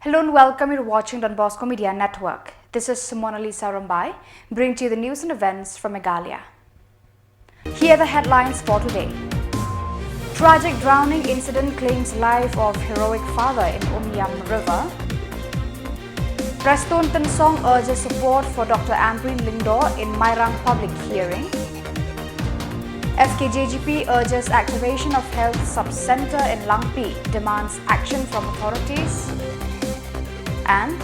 Hello and welcome. You're watching donbosco Media Network. This is Mona Lisa Rambai, bringing to you the news and events from Meghalaya. Here are the headlines for today. Tragic drowning incident claims life of heroic father in Umyam River. Preston Song urges support for Dr. Amrin Lingor in Mairang public hearing. FKJGP urges activation of health sub-center in Langpi, demands action from authorities. And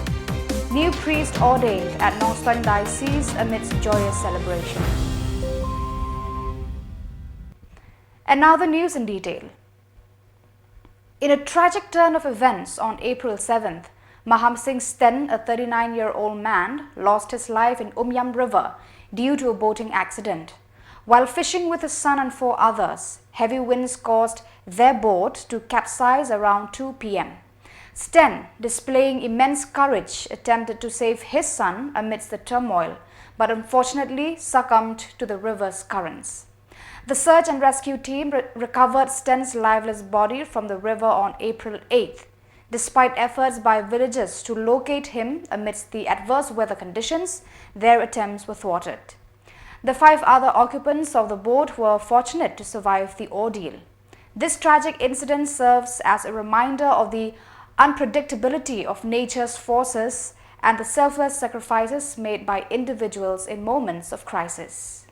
new priest ordained at Northern Diocese amidst joyous celebration. And now the news in detail. In a tragic turn of events on April 7th, Maham Sten, a 39-year-old man, lost his life in Umyam River due to a boating accident. While fishing with his son and 4 others, heavy winds caused their boat to capsize around 2 p.m. Sten, displaying immense courage, attempted to save his son amidst the turmoil, but unfortunately succumbed to the river's currents. The search and rescue team recovered Sten's lifeless body from the river on April 8th. Despite efforts by villagers to locate him amidst the adverse weather conditions, their attempts were thwarted. The 5 other occupants of the boat were fortunate to survive the ordeal. This tragic incident serves as a reminder of the unpredictability of nature's forces and the selfless sacrifices made by individuals in moments of crisis.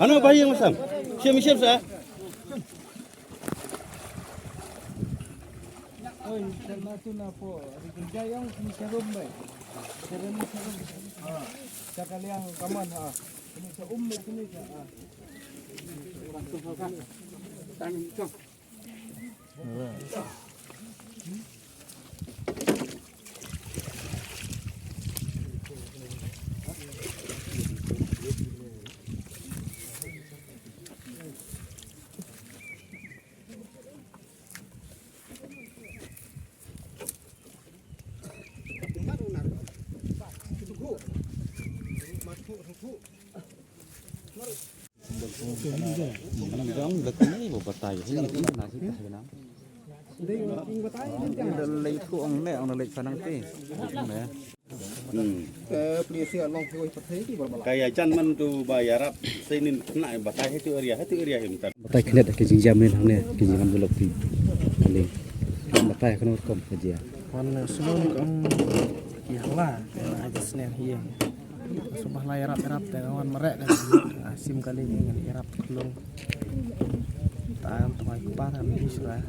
Ano ba yung masam? Siya sa? Oi, sama tu na po. Kerja yang serum baik. Serum. Cakap yang kaman ha. Ini sa ini ha. Waktu kan. Tang cok. Jong leknya ibu batai ini nasi kasih Lei tu ang lei sanang te. Kayak can man tu bayarap senin kena batai itu area imtar. Batai kena ke jinjam ni hang ne ke jinjam bulok ti. Kali. Batai kono kom saja. Wan sebelum ang iyalah aja Sten hier. Subah lah erap dengan merek dan asim kali dengan erap kelung. Tahan tumai kupat kami sudah.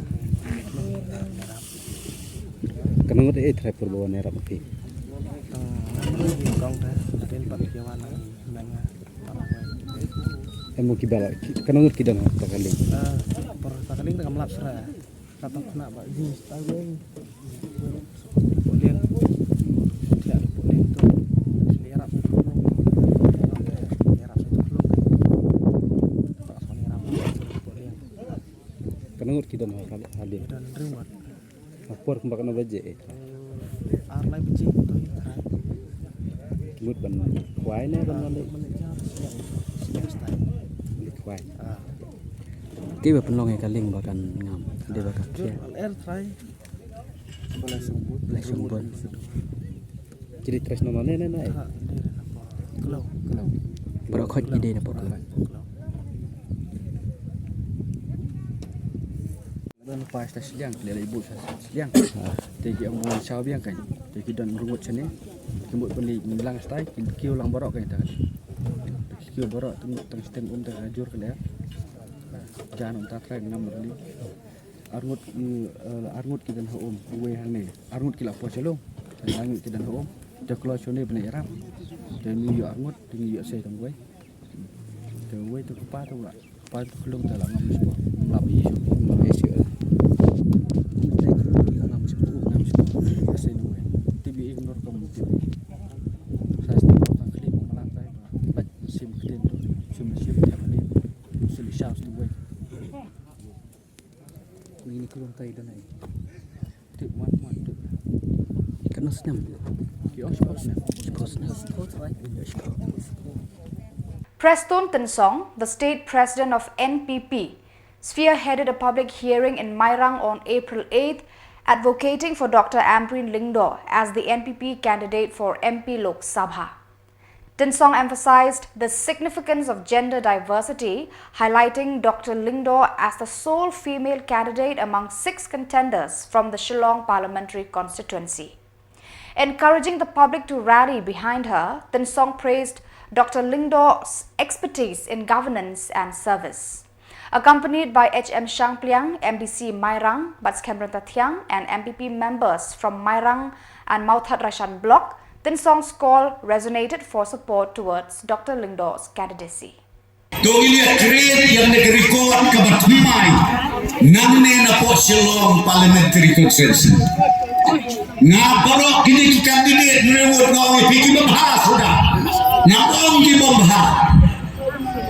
Kanang ode try perbawan erap ti. Kong dah den pat jawan nang Emo kibala kanang ode kidang takali. Per takali dengan melap sera. Kata kena bak jenis taweng. Boleh tidak boleh tu. Erap tu. Kanang ode kidang hali. Dan rumah. Apor kumbakan baje. Ar lai beci tu. Mut ban kwai ne ban le kwai. Ki ba penlong e kaling bakan ngam. Dia bakal kia. Air try. Boleh sumbut. Jadi tres nama ne. Kelau. Baru kau ide dapat ke? Dan lepas dah Shillong, dia ibu Shillong. Jadi orang Shao biang kan. Jadi dan rungut sini. Kembut beli melang stai, kio lang borok kan tak. Kio borok teng Sten tak ajur ke dia. Jangan tak try ngam beli. Arngut kita nak we hang ni. Arngut kita apa Shillong. Arngut kita nak Dah keluar sini benar Arab. Dan ni arngut tinggi saya tang we. Tang we tu kepa tu lah. Kepa tu kelung tak ngam semua. Melap isu. Ini kelung tay dan ai. Tik wan tu. Ikan nasnyam. Preston Tensong, the state president of NPP, spearheaded a public hearing in Mairang on April 8th, advocating for Dr. Amrin Lingor as the NPP candidate for MP Lok Sabha. Tensong emphasized the significance of gender diversity, highlighting Dr. Lingor as the sole female candidate among 6 contenders from the Shillong parliamentary constituency. Encouraging the public to rally behind her, Tensong praised Dr. Lingor's expertise in governance and service. Accompanied by HM Shangpliang, MDC Mairang, Batskemran Tathiang, and MPP members from Mairang and Mauthat Rashan block, Tensong's call resonated for support towards Dr. Lingor's candidacy. Dogilia trade yang nag-record kabatmay namne na po Shillong parliamentary constituency. Nga paro kini candidate reward ngawi piki babha sudah. Nga ong ki babha.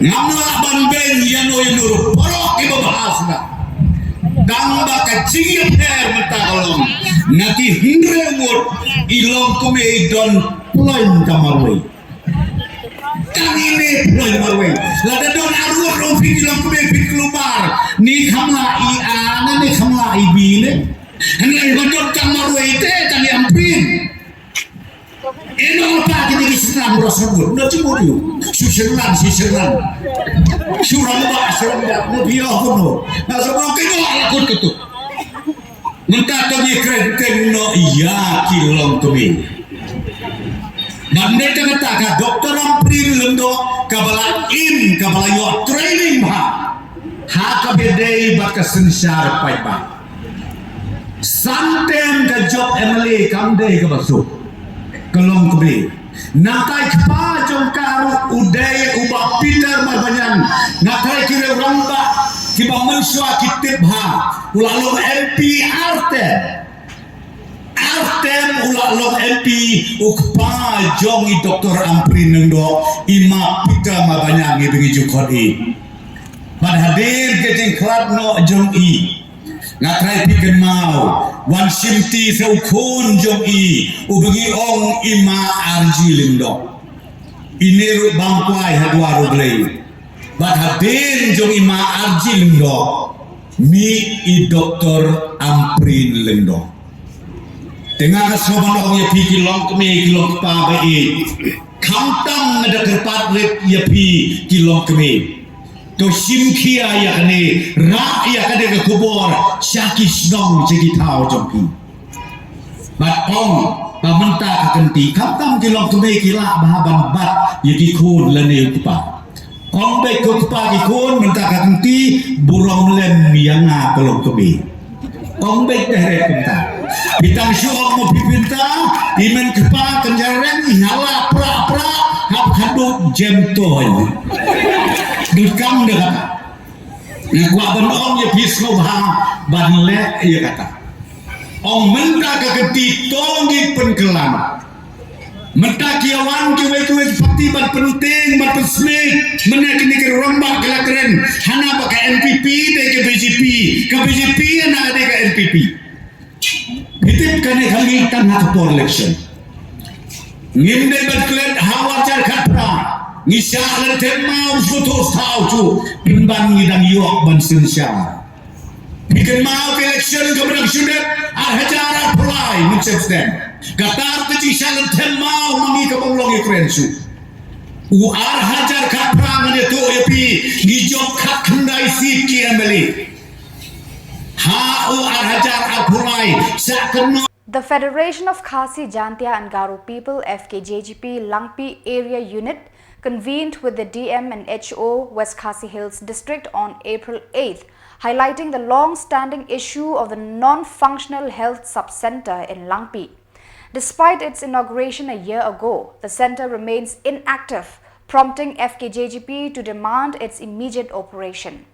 Nga mga banben yano yanuro paro ki babha sudah. Dang baka cingya per mentakolong. Nati reward ilong kume don plan kamarway. Kang ini ploy marway. Lada don arwah rofi ilong kume pik keluar. Ni kamla I ana ni kamla I B ne. Hendak badot kamarway te tani Amrin. Ino apa kini kisah berosot. Dah cuma tu. Susulan. Surang ba. Mubio kuno. Nasa bang kino alakut ketu. Mentah kami keren no iya kilong kami. Bande kata Dr. Amrin Lingor kabala yo training ha kabedei baka sensar pai ba. Santem ka job MLA kamde ka basu. Kelong kami. Nakai kpa jong karu uday ubah Peter marbanyan. Nakai kira ramba kiba mensua kitip ha. Ulalong MP Artem ulalong MP ukpa jong I Dr. Amrin Lingor ima Peter marbanyan ibingi jukodi. Bad hadir getting club no jong I. Ngatrai piken mau wan simti seukun jong I ubagi ong ima arji Lingor iniru bangkwai hadwaru glei bat hadir jong ima arji Lingor mi I Dr. Amrin Lingor tengah soban ong ya pi kilong kemi kilong pa bai kamtam ada kerpat ret ya pi kilong kemi to simkia ya kane ra ya kade ke Khubor syaki Shillong jadi tahu jongki bat ong pamenta kakenti kaptam kilong keme kila bahaban bat yaki kun lene kupa ong be kupa ki kun menta kakenti burong lem yanga kolong keme ong be dere kunta bitang syong mo pipinta imen kupa kenjaren nyala pra hap haduk jemton dukang dia kata nak buat ong ya pisau ban le ya kata ong menta ke keti tongi penkelan menta kiawan kiwe seperti ban penting ban pesmik menek ini ke rombak kelakeren hana pakai NPP de ke BJP nak ada ke NPP hitip kane kali tanah por election ngimde berklet hawajar khatra Ngisya letem mau suatu tahu tu pimbang ngidang yok ban sensya. Bikin mau election kemudian sudah hajarat pulai mencet Sten. Katar kecil letem mau mangi kebulongi krensu. Uar hajar kat perang ni tu epi ngijok kat kendai sip ki embeli. Ha uar hajar apulai sak kena. The Federation of Khasi, Jantia and Garo People FKJGP Langpi Area Unit convened with the dbmnHO West Khasi Hills District on April 8th, highlighting the long-standing issue of the non-functional health sub-center in Langpi. Despite its inauguration a year ago, the center remains inactive, prompting FKJGP to demand its immediate operation.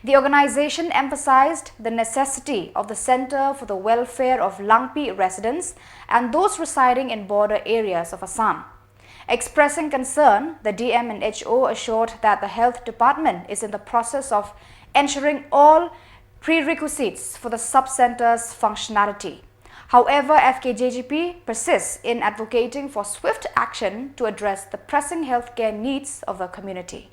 The organization emphasized the necessity of the Center for the Welfare of Langpi residents and those residing in border areas of Assam. Expressing concern, the dbmnHO assured that the health department is in the process of ensuring all prerequisites for the sub-center's functionality. However, FKJGP persists in advocating for swift action to address the pressing healthcare needs of the community.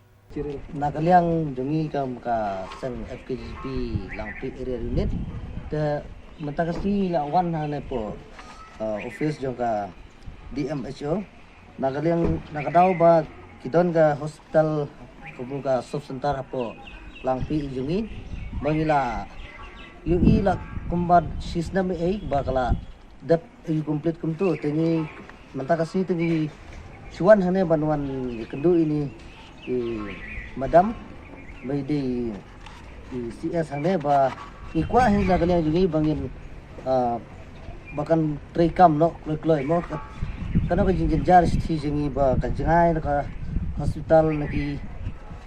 Nakaliang jungi kam ka sen FKJP Langpi area unit te mentakasi lawan hane po office jong ka DMHO nakaliang nakadaw ba kidon ka hospital kubuka sub center po Langpi jungi bangila UI la kumbad sistem ai bakala dap yu complete kumtu tingi mentakasi tingi cuan hane banwan kendu ini madam may di CS hane ba ikwa hin la kalian jungi bangin bakan trekam no kloy mo kana ka jingin jar thi jungi ba kanjai ka hospital naki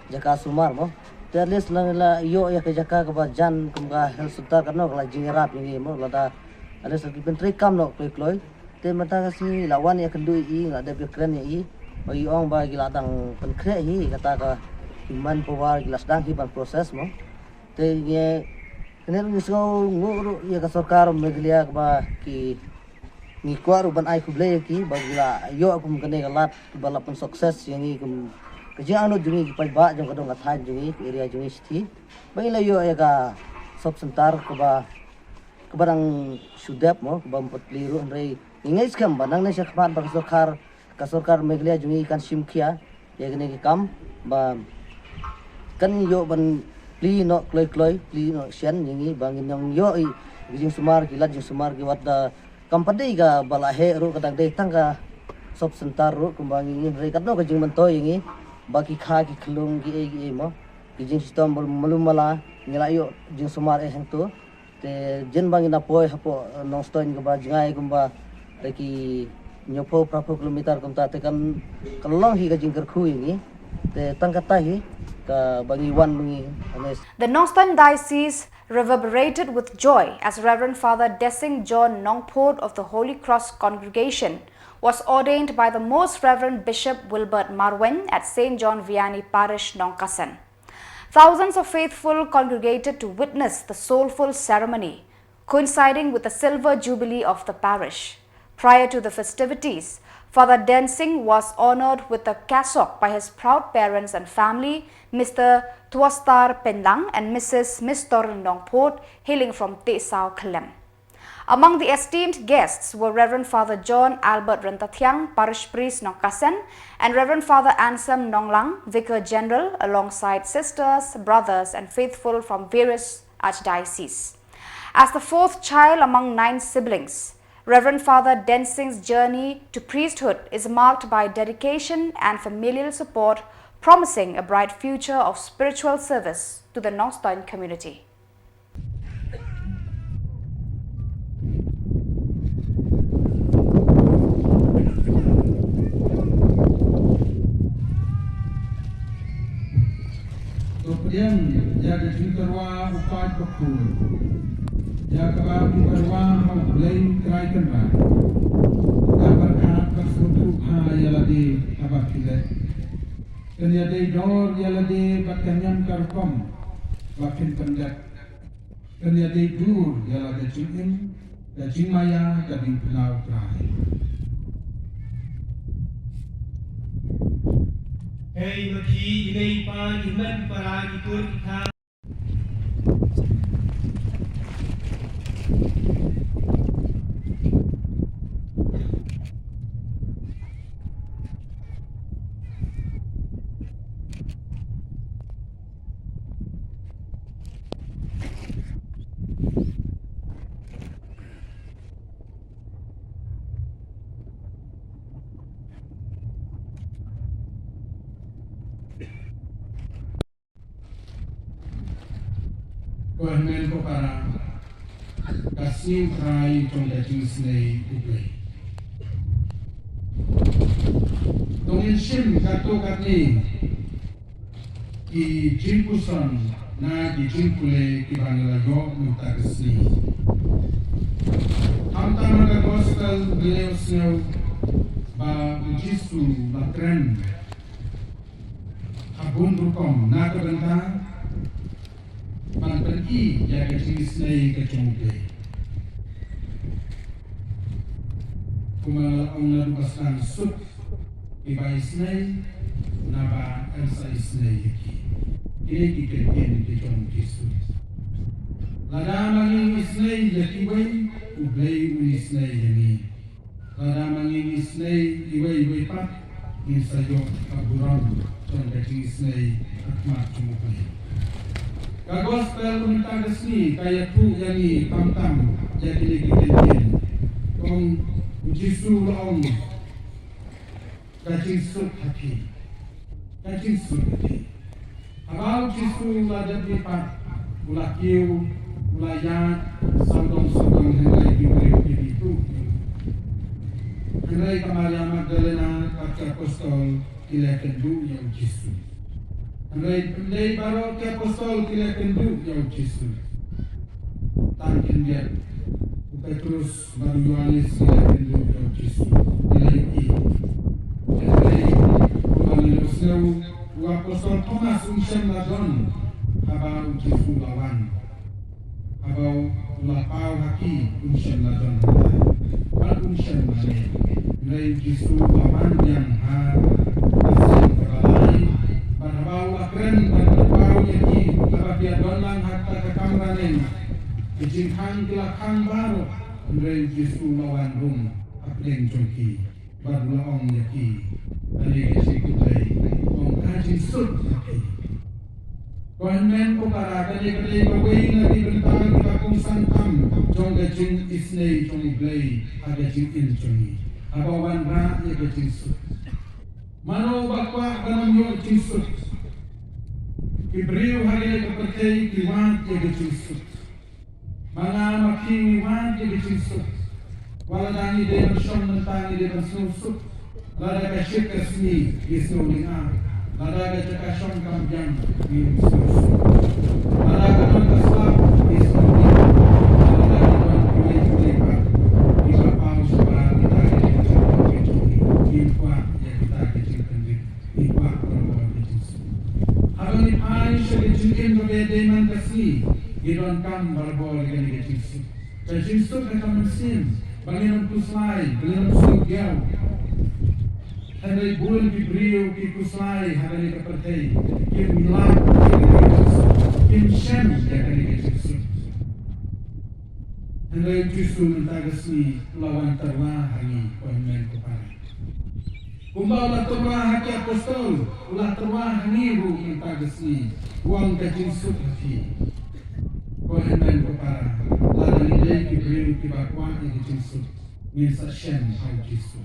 jaka sumar mo terles la yo ya ka jaka ka ba jan kumga health center kana la jingerap ni mo lada ada sa trekam no kloy te mata kasi lawan ya kendu I ada bekran ya I bagi orang bagi ladang penkret hi kata ka iman powar gilas dang hi ban proses mo te ye kenal ngisau nguru ya ka sarkar Meghalaya ba ki ni kwaru ban ai kuble ki bagila yo akum kene galat balapan sukses yang ni kum kerja anu jungi pai ba jong kadong athai jungi area jungi sti bagila yo ya ka sub center ko ba kebarang sudap mo ba 40 rei ingais kam banang na siya kapan ba kasarkar Meghalaya jungi kan simkia ya gene ki kam ba kan yo ban pli no kloy pli no sian yangi bangin yang yo I gijing sumar kilat jing sumar ki wat da kampade ga balahe ro kadang dei tangga sop sentar ro kumbangin re kadno gijing mentoy yangi baki kha ki klung ki mo gijing sistem malumala ngila yo jing sumar hang tu te jen bangin apoy hapo non stoin ga ba jingai kumba ki nyopo prapo kilometer kumta te kan kalong hi gajing kerkhu yangi te tangkata hi ka bangi wan bangi anes. The Northern Diocese reverberated with joy as Reverend Father Desing John Nongpod of the Holy Cross Congregation was ordained by the Most Reverend Bishop Wilbert Marwen at St. John Vianney Parish, Nongkasan. Thousands of faithful congregated to witness the soulful ceremony, coinciding with the silver jubilee of the parish. Prior to the festivities, Father Singh was honored with a cassock by his proud parents and family, Mr. Tuastar Pendang and Mrs. Mistor Nongpod, hailing from Tesau, Klem. Among the esteemed guests were Reverend Father John Albert Rentathiang, Parish Priest Nongkasan, and Reverend Father Ansem Nonglang, Vicar General, alongside sisters, brothers, and faithful from various archdioceses. As the fourth child among 9 siblings, Reverend Father Singh's journey to priesthood is marked by dedication and familial support, promising a bright future of spiritual service to the Northern community. Kemudian jadi cintarwa upat bekul. Jaka berwang mengklaim keraikan lah. Dapat hak bersentuh yaladi abad kita. Kenyadai dor yaladi bakanyam karkom bakin pendat. Kenyadai dur yaladi cingin dan cingmaya jadi pelau terakhir. Hei bagi ilai pa iman para itur kita. ko para kasih try trong daging snake ublay. Tongin sim kato katni ki jimpusan na ki jimpule ki banglayo mutagasni. Hamtama ka gospel beliau snow ba jisu ba tren abun rukom na kabenta pan pergi ya ke snake ke chongke. Kumala ang nadukasan sut iba isnay naba elsa isnay iki kini kikirkin kitong Jesus lada manging isnay yaki way ublay unisnay yani lada manging isnay iway pat minsayo kaburan tong kaching isnay akmat chumupay ka gospel umitagas ni kaya tu yani tamtam yakini kikirkin kung Jisu laong kacing sut hati, kacing sut hati. Abang Jisu lada pipat, ulah kiu, ulah yat, sambong hendak diberi itu. Hendak Maria Magdalena kata apostol kila kendu yang Jisu. Hendak baru ke apostol kila kendu yang Jisu. Tangkin dia. Petrus baru Yohanes kila kendu yang Jisu. Kila iki. Kembali apostol Thomas unsem ladon habau Jisu lawan. Habau lapau haki unsem ladon. Bal unsem mane. Nai Jisu lawan yang ha asing kebalai. Habau akren dan habau yaki habau dia donlang hatta kekamranen. Kejingkang kilakang baru Andrei Jisu lawan rum Apleng joki Baru laong yaki Ani kesi kutai Ong kajing sut yaki Kohan men ko para Kani kawai lagi bentang Kakung sangkam Jong kajing isnei Jong iblay Kajing il jongi Abawan ra ya kajing sut Mano bakwa Ganam yung kajing sut Kibriu hari kepercayai Kiwat ya kajing sut Mga makiwan di Jisu. Waladani de bersyom nentang de bersusuk. Lada kasyik kesni Yesu linga. Lada kacakasyom kamjang di bersusuk. Lada kanon keslap Yesu linga. Lada kanon kulit-kulipat. Di bapau sebab kita kecil-kecil. Di kuat yang kita kecil-kecil. Di kuat perempuan di Jisu. Habang ipay siya kecilin bebedeman kasni. Gidon kam barbol dengan Jisu. Jisu kata mesin, banginan kuslai, banginan sugiau. Hendak bulan diberiu ki kuslai, hendak kepercayai, ki milat dengan Jisu, ki shem dengan Jisu. Hendak Jisu mentagasni lawan terwah hari komen kepada. Kumbawa terwah hati apostol, ulah terwah niru mentagasni uang ke Jisu hati. Kohen men kopara, lada lidai ki beriu ki bakwa ki Jisu, minsa shem au Jisu.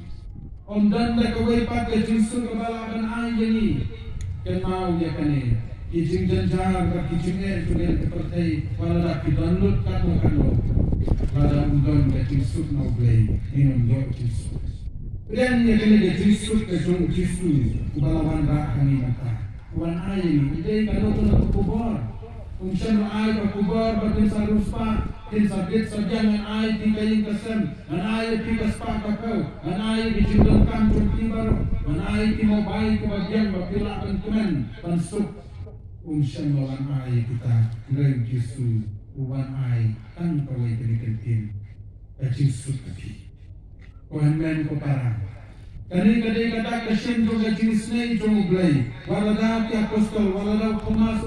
Om dan da kawai pat ke Jisu kebalaban ai jeni, ken mau ya kane. Ki jing janjar ka ki jing er tu den kepertai, wala ki download kanu. Lada undon ke Jisu mau play, minum do Jisu. Rian ya kane ke Jisu ke jong Jisu, kubalawan ra hani mata. Wan ai ni, idai kanu tu nak Khubor. Umsyan ay Khubor batin sa ruspa tin sabit sabyan ay ti kaying kasem ay ti kaspa kakau ay ti jindangkan chunti baru ay ti mobile ko bagyan mapila kan kumen pansuk umsyan lawan ay kita ngai Jisu uwan ay kan kawai kinikentin Jisu kaki kohan men ko para kani kadai kata kasim jo gajisnei jo ublay walada ti apostol walada Thomas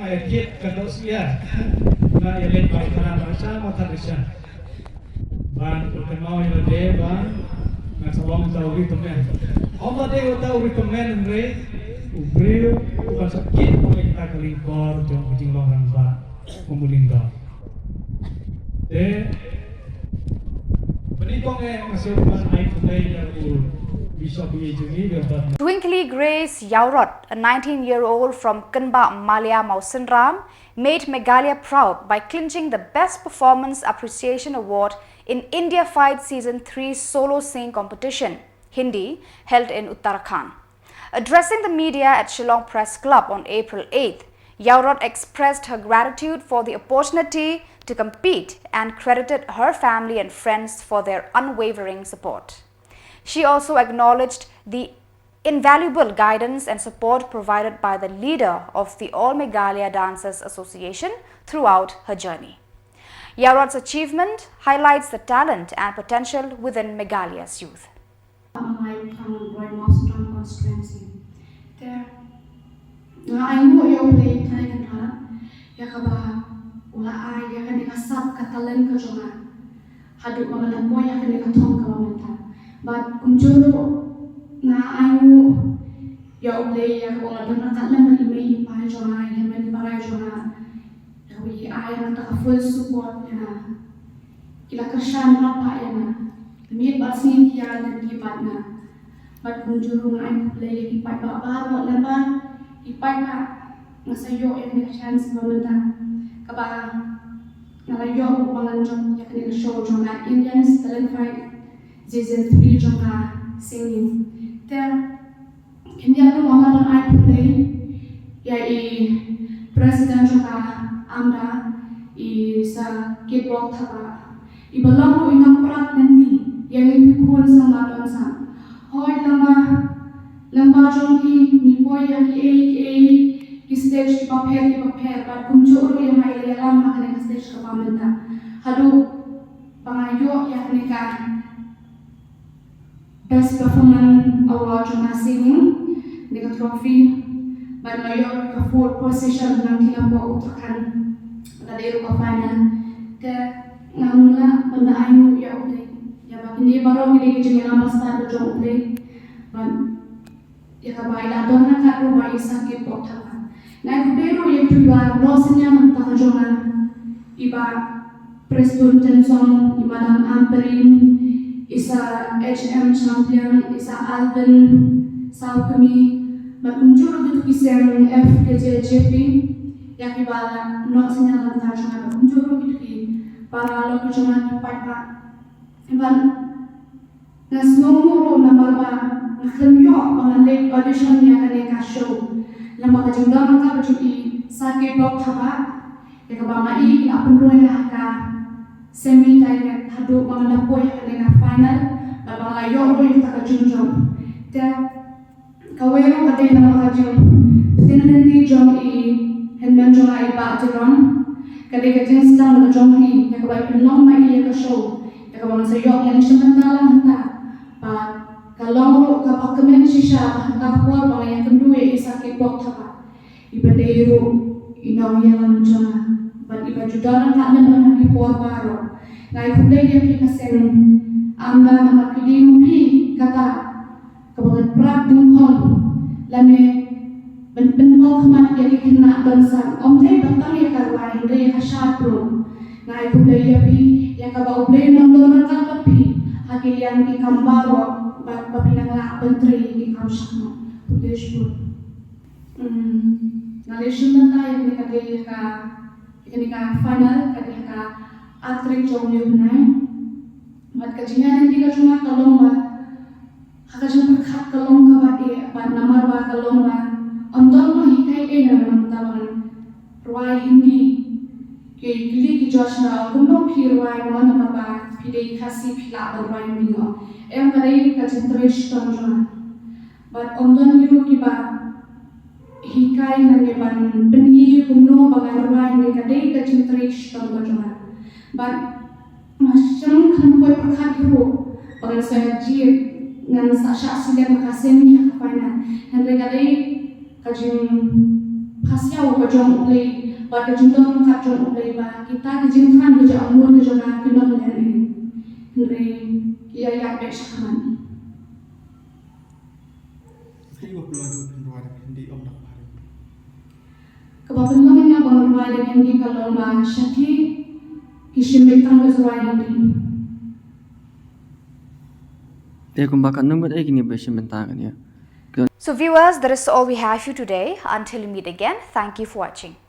ayat kit kata usia na yalet ba kana bahasa mata desa ban perkenal yang de ban nasawang tahu itu men amma de tahu itu men re ubril bukan sakit kita kelingkor jong kucing orang ba pemulingga de benitong masih ban air putih yang bisa mengizingi dan Twinkly Grace Yaurot, a 19-year-old from Kanba, Malaya, Mausinram, made Meghalaya proud by clinching the Best Performance Appreciation Award in India Fight Season 3 Solo Sing Competition, Hindi, held in Uttarakhand. Addressing the media at Shillong Press Club on April 8th, Yaurot expressed her gratitude for the opportunity to compete and credited her family and friends for their unwavering support. She also acknowledged the invaluable guidance and support provided by the leader of the All Meghalaya Dancers Association throughout her journey. Yaurot's achievement highlights the talent and potential within Meghalaya's youth. I'm from Roy Mausinram constituency. There, I know you play Thai yakaba ula ai yakan ikasap katalan ka jonga haduk mga boy yakan ikathong ka mamanta but kunjuro na ayu ya play yak wala don katalan man imay pa jonga yan man para jonga yawi ai na full support ya ila kashan rapa ya na mi basin ya na di na but kunjuro na ayu play ipai ba baro laban ipai ka ngasayo yang chance mamanta kaba ngalayo upangan jong yakni show jonga Indians talent fight season 3 jonga Singh there India no mama dan I play ya president jonga amda sa kibok thaba ibalong inang prat nanti yang ikun sama don sa hoy lamba jong ni boy yang stage ki papel but kunjuro yang ay lalam makanya stage ka pamenta hadu pangayo yakni ka best performance award jona Singh nika trophy but layo ka fourth position ng tinampo Uttarakhand kadero ka final te ngamula banda ayu ya ulit ya bakini baro ngili jengela master do ulit but ya ka baila dona ka ro ba isakit po na Khubor yang kedua dosennya mengatakan iba Preston Tensong, Madam Amrin, isa HM champion, isa Alvin Saukumi, berkunjung untuk kisah FKJGP yang iba dosennya mengatakan berkunjung untuk para lokujuman di Peit. Iban nasmuru nampak naklemyo mengenai audition yang akan show. Lama kajengda maka berjudi sakit bok thaba ya kabamai apun ruya ka semi time hadu mangala poy ka final babala yo ro ta kajungjong ta kawero kate nama kajung tinanti jong henman jong ai ba jong kade kajeng stang jong ya kabai penong mai ya ka show ya kabang sa yo yang sementara hanta ba kalau kapag kami sisya kapwa mga yang kedua isakit bok thapa ibadero inaw yang jona but iba judalan ka na ng ipor baro ngai kulay dia kasen anda na pidim pi kata kapag prak ng kon lame benpengol khamat ya kina dansan omte batang ya karwai hindi ya kasapro ngai kulay dia pi ya kabau play ng donan ka pi hakilian ki kambaro Bapinanglah menteri di kawasan Bosco. Nalishun tentang yang ketika final ketika atlet jong yunai, mat kajian nanti kacuma kalomba, hakajun perkat kalomba bat namar ba kalomba, onton no hikai yang namtawan ruai hindi, kili kijosna kuno pirwai mana ba pidei kasi pila ruai mingo. Yang kadai kajian terish tonjona, but onton hiru kiba hikai nangeban beni kuno bangarwa ini kadai kajian terish tonjona, but macam kan boy perkat hiru bangar saya jir ngan sasha silen makasemi hakapana, henry kadai kajian pasiau kajong ulei, but kajian tong kajong ulei ba kita kajian kan kajian amur kajona kinon henry ia yang bersama. Kebetulan yang berwajib dengan di kalau masyaki kisah betang berwajib ini. Dia kumbakan nunggut gini bersih mentang ya. So viewers, that is all we have for you today. Until we meet again, thank you for watching.